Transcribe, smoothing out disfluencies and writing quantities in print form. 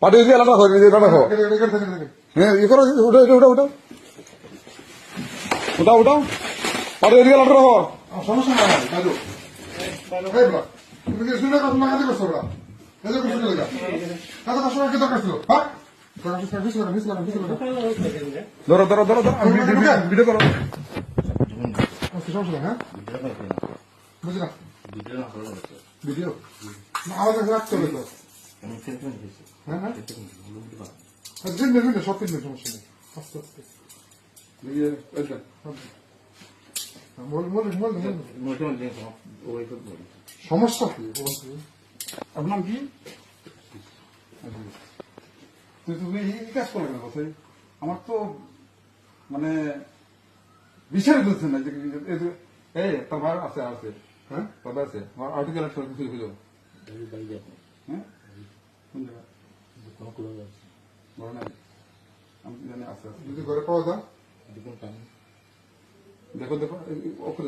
পাঠিয়ে দিয়ে রাখো রাখো হ্যাঁ ই করো উঠাও পাঠিয়ে দিয়ে রাখো সমস্যা নাই কাজু এই ব্লক তুমি কি শুনে কথা মাঝে করছো ব্লক কাজু করছো লাগা কাজু কাজ কি দরকার ছিল হ্যাঁ ধরো আমি ভিডিও করো সমস্যা হ্যাঁ বুঝলা ভিডিও আওয়াজ রাখতে হবে তো হ্যাঁ হ্যাঁ সব কিছু সমস্যা নেই আস্তে আস্তে সমস্যা কি আপনার কি তুমি এই কাজ করো কেন কথাই আমার তো মানে বিচারে বুঝছেন না যে এই তার ভাই আছে হ্যাঁ তবে আছে আমার আর্টিকেল একটা কিছু হইল হ্যাঁ কোন জায়গা বড় নাই আমি জানি আছে যদি ঘরে পাওয়া যায় দেখো ওকে